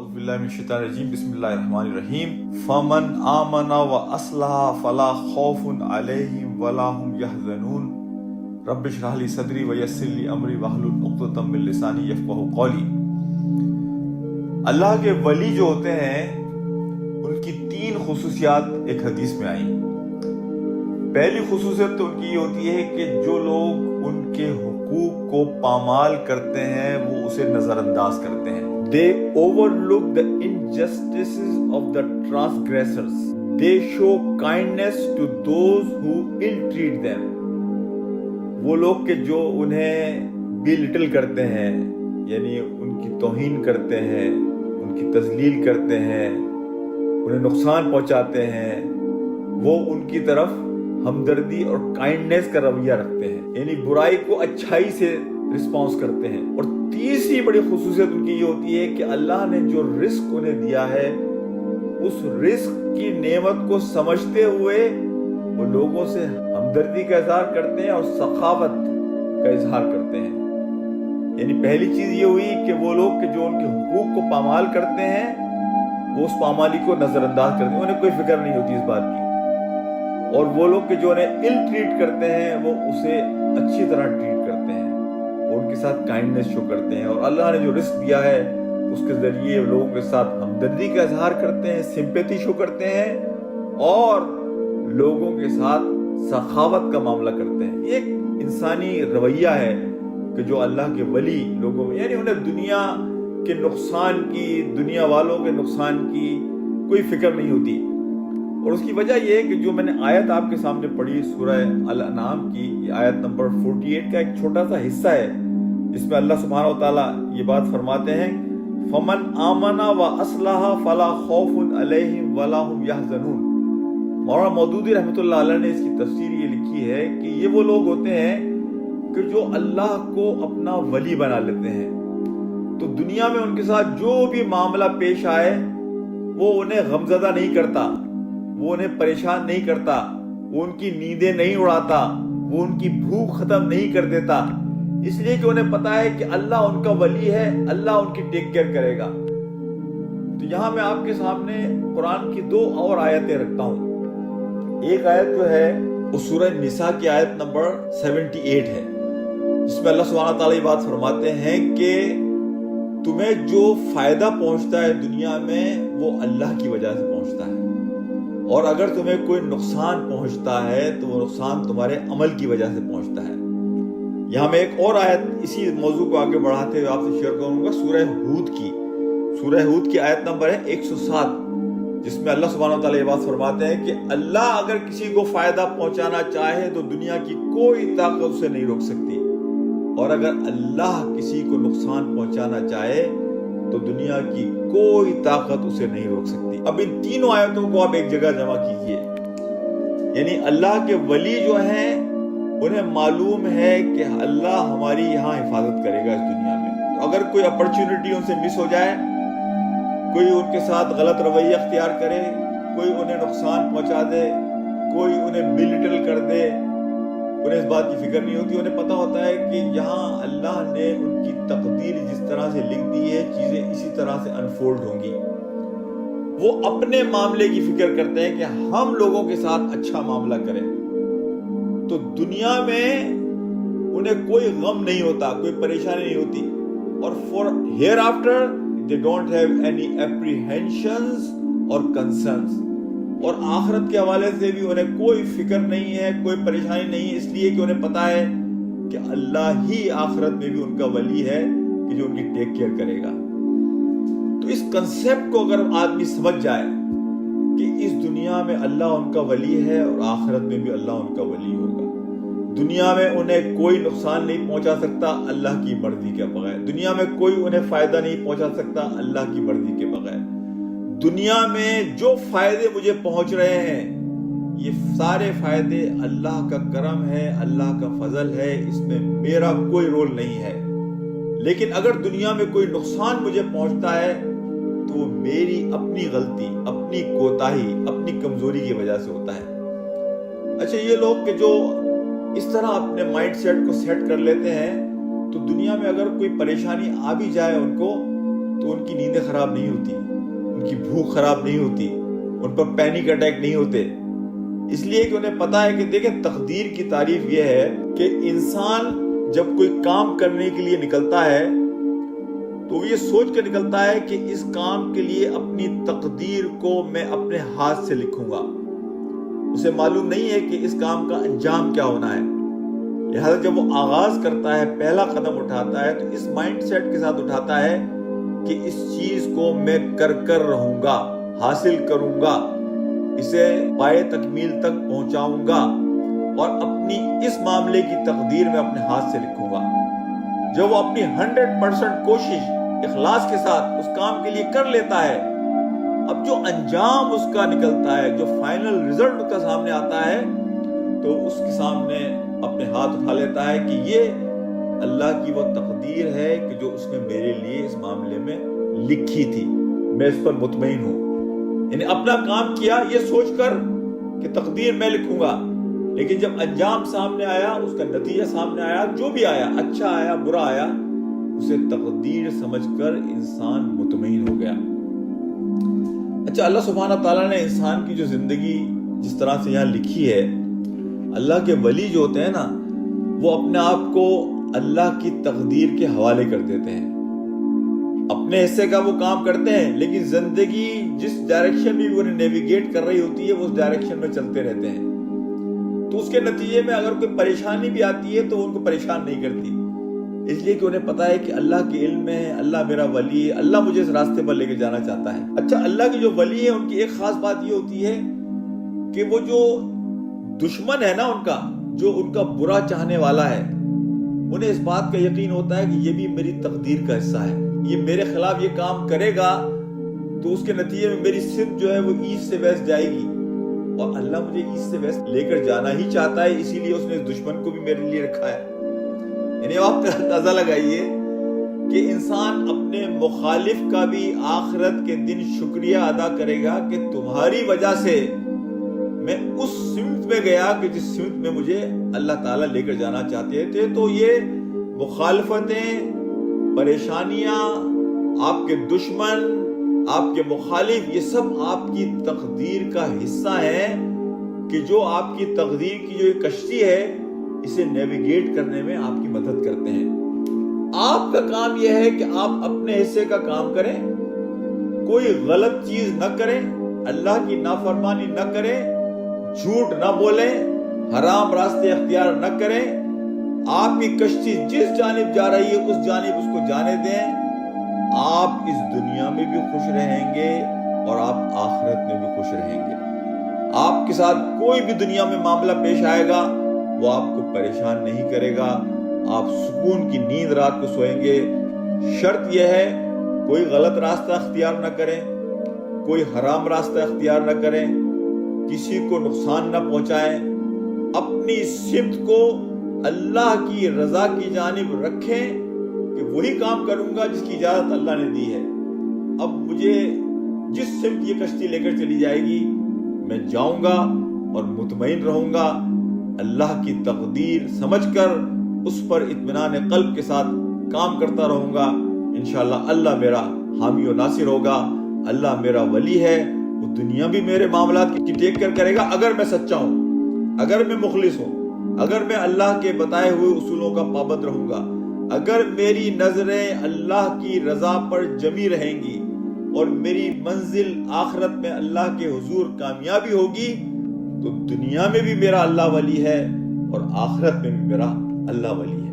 اعوذ باللہ من الشیطان الرجیم بسم اللہ الرحمن الرحیم فمن آمن واصلح فلا خوف علیہم ولا هم يحزنون رب اشرح لی صدری ویسر لی امری واحلل عقدۃ من لسانی یفقہوا قولی۔ اللہ کے ولی جو ہوتے ہیں ان کی 3 خصوصیات ایک حدیث میں آئیں۔ پہلی خصوصیت تو ان کی یہ ہوتی ہے کہ جو لوگ ان کے حقوق کو پامال کرتے ہیں وہ اسے نظر انداز کرتے ہیں۔ They overlook the injustices of the transgressors. They show kindness to those who ill-treat them. وہ لوگ کہ جو انہیں belittle کرتے ہیں، یعنی ان کی توہین کرتے ہیں، ان کی تذلیل کرتے ہیں، انہیں نقصان پہنچاتے ہیں، وہ ان کی طرف ہمدردی اور کائنڈنس کا رویہ رکھتے ہیں، یعنی برائی کو اچھائی سے رسپانس کرتے ہیں۔ اور تیسری بڑی خصوصیت ان کی یہ ہوتی ہے کہ اللہ نے جو رزق انہیں دیا ہے اس رزق کی نعمت کو سمجھتے ہوئے وہ لوگوں سے ہمدردی کا اظہار کرتے ہیں اور سخاوت کا اظہار کرتے ہیں۔ یعنی پہلی چیز یہ ہوئی کہ وہ لوگ کہ جو ان کے حقوق کو پامال کرتے ہیں وہ اس پامالی کو نظر انداز کرتے ہیں، انہیں کوئی فکر نہیں ہوتی اس بات کی، اور وہ لوگ کہ جو انہیں ال ٹریٹ کرتے ہیں وہ اسے اچھی طرح ٹریٹ کرتے ہیں، ان کے ساتھ کائنڈنس شو کرتے ہیں، اور اللہ نے جو رزق دیا ہے اس کے ذریعے لوگوں کے ساتھ ہمدردی کا اظہار کرتے ہیں، سمپیتھی شو کرتے ہیں، اور لوگوں کے ساتھ سخاوت کا معاملہ کرتے ہیں۔ یہ ایک انسانی رویہ ہے کہ جو اللہ کے ولی لوگوں میں، یعنی انہیں دنیا کے نقصان کی، دنیا والوں کے نقصان کی کوئی فکر نہیں ہوتی۔ اور اس کی وجہ یہ ہے کہ جو میں نے آیت آپ کے سامنے پڑھی سورہ الانعام کی، یہ آیت نمبر 48 کا ایک چھوٹا سا حصہ ہے جس میں اللہ سبحانہ و تعالیٰ یہ بات فرماتے ہیں فَمَنْ آمَنَ وَأَصْلَحَ فَلَا خَوْفٌ عَلَيْهِمْ وَلَا هُمْ يَحْزَنُونَ۔ مولانا مودودی رحمۃ اللہ علیہ نے اس کی تفسیر یہ لکھی ہے کہ یہ وہ لوگ ہوتے ہیں کہ جو اللہ کو اپنا ولی بنا لیتے ہیں، تو دنیا میں ان کے ساتھ جو بھی معاملہ پیش آئے وہ انہیں غمزدہ نہیں کرتا، وہ انہیں پریشان نہیں کرتا، وہ ان کی نیندیں نہیں اڑاتا، وہ ان کی بھوک ختم نہیں کر دیتا، اس لیے کہ انہیں پتا ہے کہ اللہ ان کا ولی ہے، اللہ ان کی ٹیک کیئر کرے گا۔ تو یہاں میں آپ کے سامنے قرآن کی 2 اور آیتیں رکھتا ہوں۔ ایک آیت جو ہے وہ سورہ نساء کی آیت نمبر 78 ہے، جس میں اللہ سبحانہ تعالیٰ یہ بات فرماتے ہیں کہ تمہیں جو فائدہ پہنچتا ہے دنیا میں وہ اللہ کی وجہ سے پہنچتا ہے، اور اگر تمہیں کوئی نقصان پہنچتا ہے تو وہ نقصان تمہارے عمل کی وجہ سے پہنچتا ہے۔ یہاں میں ایک اور آیت اسی موضوع کو آگے بڑھاتے ہوئے آپ سے شیئر کروں گا، سورہ ہود کی آیت نمبر ہے 107، جس میں اللہ سبحانہ وتعالی یہ بات فرماتے ہیں کہ اللہ اگر کسی کو فائدہ پہنچانا چاہے تو دنیا کی کوئی طاقت اسے نہیں روک سکتی، اور اگر اللہ کسی کو نقصان پہنچانا چاہے تو دنیا کی کوئی طاقت اسے نہیں روک سکتی۔ اب ان تینوں آیتوں کو آپ ایک جگہ جمع کیجئے، یعنی اللہ کے ولی جو ہیں انہیں معلوم ہے کہ اللہ ہماری یہاں حفاظت کرے گا اس دنیا میں، تو اگر کوئی اپرچونٹی ان سے مس ہو جائے، کوئی ان کے ساتھ غلط رویہ اختیار کرے، کوئی انہیں نقصان پہنچا دے، کوئی انہیں بلٹل کر دے، انہیں اس بات کی فکر نہیں ہوتی، انہیں پتہ ہوتا ہے کہ یہاں اللہ نے ان کی تقدیر جس طرح سے لکھ دی ہے چیزیں اسی طرح سے انفولڈ ہوں گی۔ وہ اپنے معاملے کی فکر کرتے ہیں کہ ہم لوگوں کے ساتھ اچھا معاملہ کریں، تو دنیا میں انہیں کوئی غم نہیں ہوتا، کوئی پریشانی نہیں ہوتی، اور for hereafter they don't have any apprehensions اور concerns، اور آخرت کے حوالے سے بھی انہیں کوئی فکر نہیں ہے، کوئی پریشانی نہیں ہے، اس لیے کہ انہیں پتا ہے کہ اللہ ہی آخرت میں بھی ان کا ولی ہے کہ جو ان کی ٹیک کیئر کرے گا۔ تو اس کنسیپٹ کو اگر آدمی سمجھ جائے کہ اس دنیا میں اللہ ان کا ولی ہے اور آخرت میں بھی اللہ ان کا ولی ہوگا، دنیا میں انہیں کوئی نقصان نہیں پہنچا سکتا اللہ کی مرضی کے بغیر، دنیا میں کوئی انہیں فائدہ نہیں پہنچا سکتا اللہ کی مرضی کے بغیر، دنیا میں جو فائدے مجھے پہنچ رہے ہیں یہ سارے فائدے اللہ کا کرم ہے، اللہ کا فضل ہے، اس میں میرا کوئی رول نہیں ہے۔ لیکن اگر دنیا میں کوئی نقصان مجھے پہنچتا ہے تو وہ میری اپنی غلطی، اپنی کوتاہی، اپنی کمزوری کی وجہ سے ہوتا ہے۔ اچھا، یہ لوگ کہ جو اس طرح اپنے مائنڈ سیٹ کو سیٹ کر لیتے ہیں تو دنیا میں اگر کوئی پریشانی آ بھی جائے ان کو تو ان کی نیندیں خراب نہیں ہوتی، ان کی بھوک خراب نہیں ہوتی، ان پر پینک اٹیک نہیں ہوتے، اس لیے کہ انہیں پتا ہے کہ دیکھیں تقدیر کی تعریف یہ ہے کہ انسان جب کوئی کام کرنے کے لیے نکلتا ہے تو وہ یہ سوچ کے نکلتا ہے کہ اس کام کے لیے اپنی تقدیر کو میں اپنے ہاتھ سے لکھوں گا۔ اسے معلوم نہیں ہے کہ اس کام کا انجام کیا ہونا ہے، لہذا جب وہ آغاز کرتا ہے، پہلا قدم اٹھاتا ہے، تو اس مائنڈ سیٹ کے ساتھ اٹھاتا ہے کہ اس چیز کو میں کر رہوں گا، حاصل کروں گا، اسے پائے تکمیل تک پہنچاؤں گا اور اپنی اس معاملے کی تقدیر میں اپنے ہاتھ سے لکھوں گا۔ جب وہ اپنی 100% کوشش اخلاص کے ساتھ اس کام کے لیے کر لیتا ہے، اب جو انجام اس کا نکلتا ہے، جو فائنل رزلٹ اس کا سامنے آتا ہے، تو اس کے سامنے اپنے ہاتھ اٹھا لیتا ہے کہ یہ اللہ کی وہ تقدیر ہے کہ جو اس نے میرے لیے اس معاملے میں لکھی تھی، میں اس پر مطمئن ہوں۔ یعنی اپنا کام کیا یہ سوچ کر کہ تقدیر میں لکھوں گا، لیکن جب انجام سامنے آیا، اس کا نتیجہ سامنے آیا، جو بھی آیا، اچھا آیا برا آیا، اسے تقدیر سمجھ کر انسان مطمئن ہو گیا۔ اچھا، اللہ سبحانہ تعالیٰ نے انسان کی جو زندگی جس طرح سے یہاں لکھی ہے، اللہ کے ولی جو ہوتے ہیں نا، وہ اپنے آپ کو اللہ کی تقدیر کے حوالے کر دیتے ہیں، اپنے حصے کا وہ کام کرتے ہیں، لیکن زندگی جس ڈائریکشن میں وہ نیویگیٹ کر رہی ہوتی ہے وہ اس ڈائریکشن میں چلتے رہتے ہیں، تو اس کے نتیجے میں اگر کوئی پریشانی بھی آتی ہے تو وہ ان کو پریشان نہیں کرتی، اس لیے کہ انہیں پتا ہے کہ اللہ کے علم میں ہے، اللہ میرا ولی ہے، اللہ مجھے اس راستے پر لے کے جانا چاہتا ہے۔ اچھا، اللہ کے جو ولی ہیں ان کی ایک خاص بات یہ ہوتی ہے کہ وہ جو دشمن ہے نا ان کا، جو ان کا برا چاہنے والا ہے، انہیں اس بات کا یقین ہوتا ہے کہ یہ بھی میری تقدیر کا حصہ ہے، یہ میرے خلاف یہ کام کرے گا تو اس کے نتیجے میں میری سمت جو ہے وہ ایسٹ سے ویسٹ جائے گی، اور اللہ مجھے ایسٹ سے ویسٹ لے کر جانا ہی چاہتا ہے، اسی لیے اس نے اس دشمن کو بھی میرے لیے رکھا ہے۔ یعنی آپ اندازہ لگائیے کہ انسان اپنے مخالف کا بھی آخرت کے دن شکریہ ادا کرے گا کہ تمہاری وجہ سے میں اس سمت میں گیا کہ جس سمت میں مجھے اللہ تعالیٰ لے کر جانا چاہتے تھے۔ تو یہ مخالفتیں، پریشانیاں، آپ کے دشمن، آپ کے مخالف، یہ سب آپ کی تقدیر کا حصہ ہیں کہ جو آپ کی تقدیر کی جو یہ کشتی ہے اسے نیویگیٹ کرنے میں آپ کی مدد کرتے ہیں۔ آپ کا کام یہ ہے کہ آپ اپنے حصے کا کام کریں، کوئی غلط چیز نہ کریں، اللہ کی نافرمانی نہ کریں، جھوٹ نہ بولیں، حرام راستے اختیار نہ کریں، آپ کی کشتی جس جانب جا رہی ہے اس جانب اس کو جانے دیں، آپ اس دنیا میں بھی خوش رہیں گے اور آپ آخرت میں بھی خوش رہیں گے۔ آپ کے ساتھ کوئی بھی دنیا میں معاملہ پیش آئے گا وہ آپ کو پریشان نہیں کرے گا، آپ سکون کی نیند رات کو سوئیں گے۔ شرط یہ ہے کوئی غلط راستہ اختیار نہ کریں، کوئی حرام راستہ اختیار نہ کریں، کسی کو نقصان نہ پہنچائیں، اپنی سمت کو اللہ کی رضا کی جانب رکھیں کہ وہی کام کروں گا جس کی اجازت اللہ نے دی ہے۔ اب مجھے جس سمت یہ کشتی لے کر چلی جائے گی میں جاؤں گا اور مطمئن رہوں گا، اللہ کی تقدیر سمجھ کر اس پر اطمینان قلب کے ساتھ کام کرتا رہوں گا۔ انشاءاللہ اللہ میرا حامی و ناصر ہوگا، اللہ میرا ولی ہے، وہ دنیا بھی میرے معاملات کی ٹیک کیئر کرے گا اگر میں سچا ہوں، اگر میں مخلص ہوں، اگر میں اللہ کے بتائے ہوئے اصولوں کا پابند رہوں گا، اگر میری نظریں اللہ کی رضا پر جمی رہیں گی اور میری منزل آخرت میں اللہ کے حضور کامیابی ہوگی، تو دنیا میں بھی میرا اللہ ولی ہے اور آخرت میں بھی میرا اللہ ولی ہے۔